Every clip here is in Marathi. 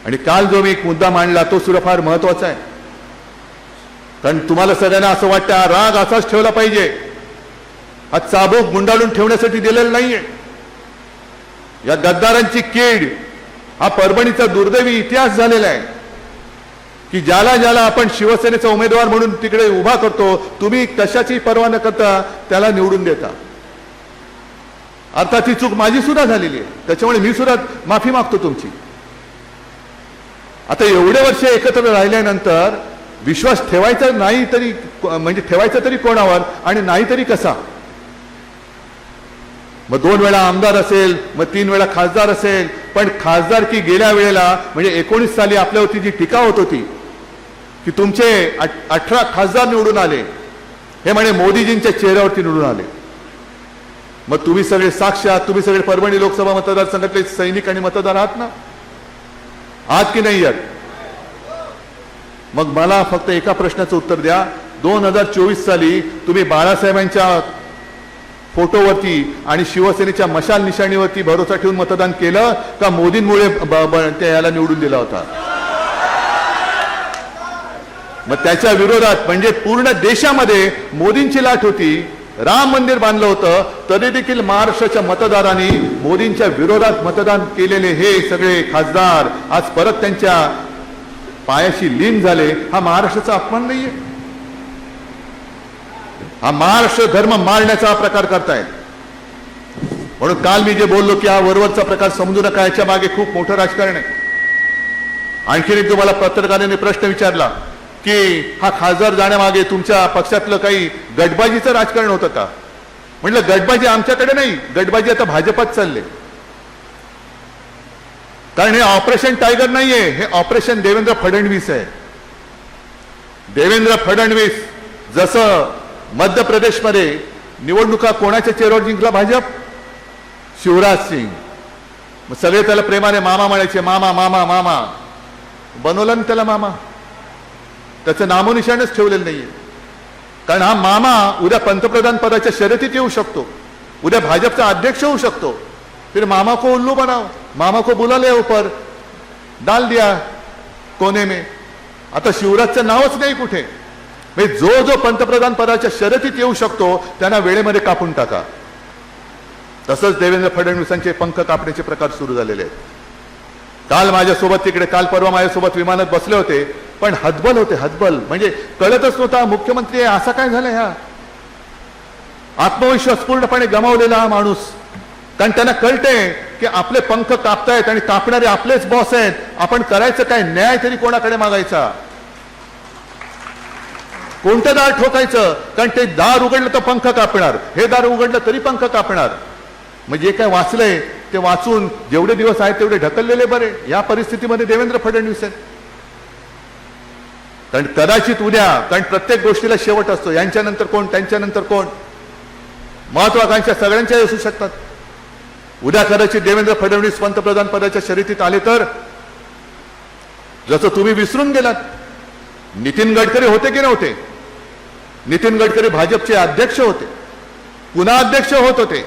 आणि काल जो मी एक मुद्दा मांडला तो सुद्धा फार महत्वाचा आहे, कारण तुम्हाला सगळ्यांना असं वाटतं हा राग असाच ठेवला पाहिजे, हा चाबूक गुंडाळून ठेवण्यासाठी दिलेला नाहीये. या गद्दारांची कीड हा परभणीचा दुर्दैवी इतिहास झालेला आहे की ज्याला ज्याला आपण शिवसेनेचा उमेदवार म्हणून तिकडे उभा करतो, तुम्ही कशाची पर्वा न करता त्याला निवडून देता. अर्थात ही चूक माझी सुद्धा झालेली आहे, त्याच्यामुळे मी सुद्धा माफी मागतो तुमची. आता एवढे वर्ष एकत्र राहिल्यानंतर विश्वास ठेवायचा नाही तरी म्हणजे ठेवायचा तरी कोणावर आणि नाही तरी कसा? मग 2 वेळा आमदार असेल, मग 3 वेळा खासदार असेल, पण खासदार की गेल्या वेळेला म्हणजे 19 साली आपल्यावरती जी टीका होत होती की तुमचे 18 खासदार निवडून आले, हे म्हणे मोदीजींच्या चेहऱ्यावरती निवडून आले. मग तुम्ही सगळे साक्ष आहात, तुम्ही सगळे परभणी लोकसभा मतदारसंघातले सैनिक आणि मतदार आहात ना, आहात की नाही आहात? मग मला फक्त एका प्रश्नाचं उत्तर द्या. 2024 साली तुम्ही बाळासाहेबांच्या फोटोवरती आणि शिवसेनेच्या मशाल निशाणीवरती भरोसा ठेवून मतदान केलं का मोदींमुळे त्या याला निवडून दिला होता? मग त्याच्या विरोधात म्हणजे पूर्ण देशामध्ये मोदींची लाट होती, राम मंदिर बांधलं होतं, तरी देखील महाराष्ट्राच्या मतदारांनी मोदींच्या विरोधात मतदान केलेले हे सगळे खासदार आज परत त्यांच्या पायाशी लीन झाले. हा महाराष्ट्राचा अपमान नाहीये, हा महाराष्ट्र धर्म मारण्याचा प्रकार करतायत. म्हणून काल मी जे बोललो की हा वरवरचा प्रकार समजू नका, याच्या मागे खूप मोठं राजकारण आहे. आणखीन एक तुम्हाला पत्रकाराने प्रश्न विचारला की हा खासदार जाण्यामागे तुमच्या पक्षातलं काही गटबाजीचं राजकारण होतं का? म्हटलं गटबाजी आमच्याकडे नाही, गटबाजी आता भाजपात चालले. कारण हे ऑपरेशन टायगर नाहीये, हे ऑपरेशन देवेंद्र फडणवीस आहे. देवेंद्र फडणवीस जसं मध्य प्रदेशमध्ये निवडणुका कोणाच्या चेहऱ्यावर जिंकला? भाजप, शिवराज सिंग. मग सगळे त्याला प्रेमाने मामा म्हणायचे, मामा मामा मामा. बनवलं ना त्याला मामा, त्याचं नामोनिशाणच ठेवलेलं नाहीये. कारण हा मामा उद्या पंतप्रधान पदाच्या शर्यतीत येऊ शकतो, उद्या भाजपचा अध्यक्ष होऊ शकतो. फिर मामा को उल्लू बनाओ, मामा को बुला ले ऊपर, डाल दिया कोने में. आता शिवराजचं नावच नाही कुठे. म्हणजे जो जो पंतप्रधान पदाच्या शर्यतीत येऊ शकतो त्यांना वेळेमध्ये कापून टाका. तसंच देवेंद्र फडणवीसांचे पंख कापण्याचे प्रकार सुरू झालेले आहेत. काल माझ्यासोबत तिकडे काल परवा माझ्यासोबत विमानात बसले होते, पण हतबल होते, हतबल. म्हणजे कळतच नव्हता मुख्यमंत्री आहे असा काय झालं. ह्या आत्मविश्वास पूर्णपणे गमावलेला हा माणूस. कारण त्यांना कळते की आपले पंख कापतायत आणि कापणारे आपलेच बॉस आहेत. आपण करायचं काय? न्याय तरी कोणाकडे मागायचा? कोणतं दार ठोकायचं? कारण ते दार उघडलं तर पंख कापणार, हे दार उघडलं तरी पंख कापणार. म्हणजे काय वाचलंय ते वाचून जेवढे दिवस आहेत तेवढे ढकललेले बरे. या परिस्थितीमध्ये देवेंद्र फडणवीस आहेत. कारण कदाचित उद्या, कारण प्रत्येक गोष्टीला शेवट असतो, यांच्यानंतर कोण, त्यांच्यानंतर कोण, महत्वाकांक्षा सगळ्यांच्या असू शकतात. उद्या कदाचित देवेंद्र फडणवीस पंतप्रधान पदाच्या शर्यतीत आले तर, जसं तुम्ही विसरून गेलात, नितीन गडकरी होते की नव्हते? नितीन गडकरी भाजपचे अध्यक्ष होते, पुन्हा अध्यक्ष होत होते.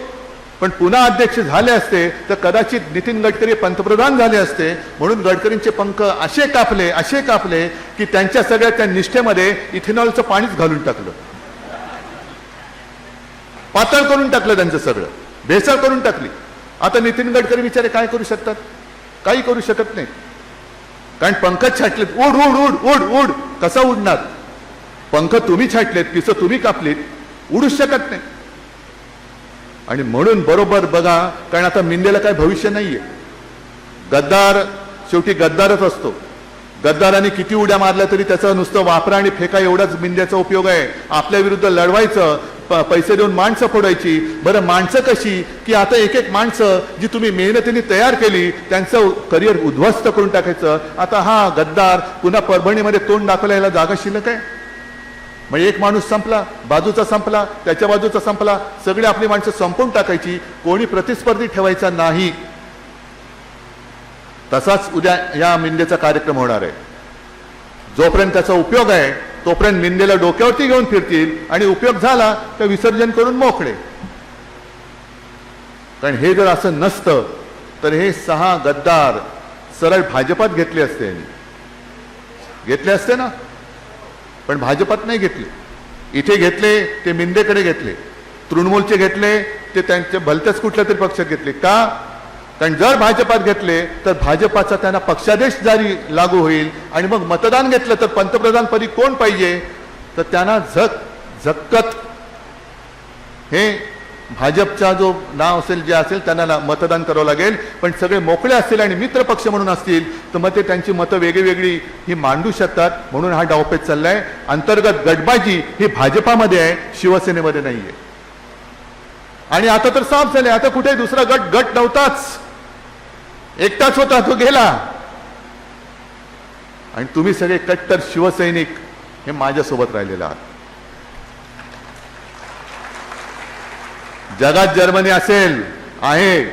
पण पुन्हा अध्यक्ष झाले असते तर कदाचित नितीन गडकरी पंतप्रधान झाले असते. म्हणून गडकरींचे पंख असे कापले की त्यांच्या सगळ्या त्या निष्ठेमध्ये इथेनॉलचं पाणीच घालून टाकलं, पातळ करून टाकलं, त्यांचं सगळं भेसळ करून टाकली. आता नितीन गडकरी बिचारे काय करू शकतात? काही करू शकत नाही. कारण पंखच छाटलेत. उड उड उड उड उड. कसा उडणार? पंख तुम्ही छाटलेत, पिसं तुम्ही कापलीत, उडूच शकत नाही. आणि म्हणून बरोबर बघा, कारण आता मिंदेला काय भविष्य नाहीये. गद्दार शेवटी गद्दारच असतो. गद्दारांनी किती उड्या मारल्या तरी त्याचं नुसतं वापरा आणि फेका एवढाच मिंद्याचा उपयोग आहे. आपल्या विरुद्ध लढवायचं, पैसे देऊन माणसं फोडायची. बरं माणसं कशी की आता एक एक माणसं जी तुम्ही मेहनतीने तयार केली त्यांचं करिअर उद्ध्वस्त करून टाकायचं. आता हा गद्दार पुन्हा परभणीमध्ये तोंड दाखवला, याला जागा शिल्लक आहे? म्हणजे एक माणूस संपला, बाजूचा संपला, त्याच्या बाजूचा संपला, सगळी आपली माणसं संपवून टाकायची, कोणी प्रतिस्पर्धी ठेवायचा नाही. तसाच उद्या या मिंदेचा कार्यक्रम होणार आहे. जोपर्यंत त्याचा उपयोग आहे तोपर्यंत मिंदेला डोक्यावरती घेऊन फिरतील आणि उपयोग झाला तर विसर्जन करून मोकळे. कारण हे जर असं नसतं तर हे 6 गद्दार सरळ भाजपात घेतले असते यांनी, घेतले असते ना, पण भाजपात नाही घेतले. इथे घेतले ते मिंदेकडे घेतले, तृणमूलचे घेतले ते त्यांच्या भलत्याच कुठल्या तरी पक्षात घेतले. का? कारण जर भाजपात घेतले तर भाजपाचा त्यांना पक्षादेश जारी लागू होईल आणि मग मतदान घेतलं तर पंतप्रधान पदी कोण पाहिजे, तर त्यांना झक्कत हे भाजपचा जो नाव असेल जे असेल त्यांना मतदान करावं लागेल. पण सगळे मोकळे असतील आणि मित्र पक्ष म्हणून असतील तर मग ते त्यांची मतं वेगळी ही मांडू शकतात. म्हणून हा डावपेच चाललाय. अंतर्गत गटबाजी ही भाजपामध्ये आहे, शिवसेनेमध्ये नाहीये. आणि आता तर साफ झाले, आता कुठे दुसरा गट नव्हताच, एकटाच होता, तो गेला. आणि तुम्ही सगळे कट्टर शिवसैनिक हे माझ्यासोबत राहिलेले आहात. जगात जर्मनी असेल आहे,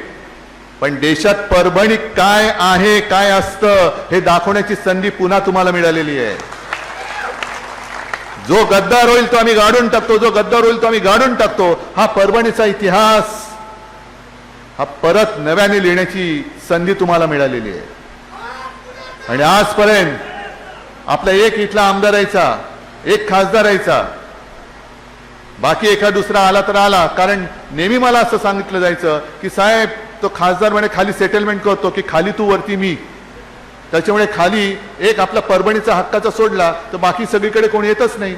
पण देशात परभणी काय आहे, काय असतं हे दाखवण्याची संधी पुन्हा तुम्हाला मिळालेली आहे. जो गद्दार होईल तो आम्ही गाडून टाकतो, जो गद्दार होईल तो आम्ही गाडून टाकतो. हा परभणीचा इतिहास हा परत नव्याने लिहिण्याची संधी तुम्हाला मिळालेली आहे. आणि आजपर्यंत आपला एक इथला आमदार यायचा, एक खासदार यायचा, बाकी एखादा दुसरा आला तर आला. कारण नेहमी मला असं सांगितलं जायचं की साहेब तो खासदार म्हणे खाली सेटलमेंट करतो की खाली तू वरती मी, त्याच्यामुळे खाली एक आपला परभणीचा हक्काचा सोडला तर बाकी सगळीकडे कोणी येतच नाही.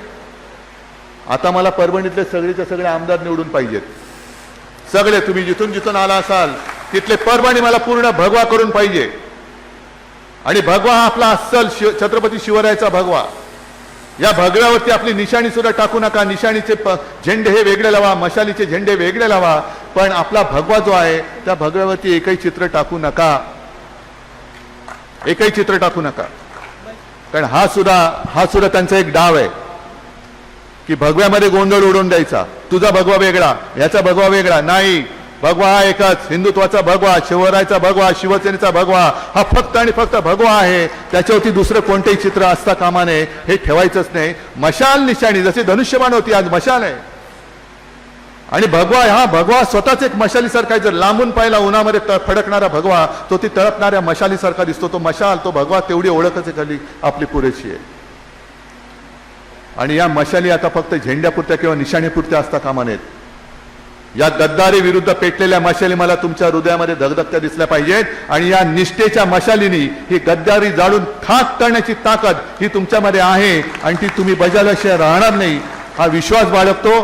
आता मला परभणीतले सगळेचे सगळे आमदार निवडून पाहिजेत. सगळे तुम्ही जिथून जिथून आला असाल तिथले परभणी मला पूर्ण भगवा करून पाहिजे. आणि भगवा हा आपला अस्सल छत्रपती शिवरायाचा भगवा. या भगव्यावरती आपली निशाणी सुद्धा टाकू नका. निशाणीचे झेंडे हे वेगळे लावा, मशालीचे झेंडे वेगळे लावा, पण आपला भगवा जो आहे त्या भगव्यावरती एकही चित्र टाकू नका, एकही चित्र टाकू नका. कारण हा सुद्धा त्यांचा एक डाव आहे की भगव्यामध्ये गोंधळ उडवून द्यायचा. तुझा भगवा वेगळा, याचा भगवा वेगळा. नाही, भगवा हा एकच, हिंदुत्वाचा भगवा, शिवरायाचा भगवा, शिवसेनेचा भगवा हा फक्त आणि फक्त भगवा आहे. त्याच्यावरती दुसरं कोणतेही चित्र असता कामा नये, हे ठेवायचंच नाही. मशाल निशाणी जशी धनुष्यबाण होती, आज मशाल आहे. आणि भगवा स्वतःच एक मशालीसारखा आहे. जर लांबून पाहिला उन्हामध्ये फडकणारा भगवा तो ती तळपणाऱ्या मशालीसारखा दिसतो. तो मशाल, तो भगवा, तेवढी ओळखच खाली आपली पुरेशी आहे. आणि या मशाली आता फक्त झेंड्यापुरत्या किंवा निशाणीपुरत्या असता कामा नयेत. या गद्दारी विरुद्ध पेटलेल्या मशाली मला तुमच्या हृदयामध्ये धगधगत्या दिसल्या पाहिजेत. आणि या निष्ठेच्या मशालीनी ही गद्दारी जाळून खाक करण्याची ताकद ही तुमच्यामध्ये आहे आणि ती तुम्ही बजावल्याशिवाय राहणार नाही, हा विश्वास बाळगतो.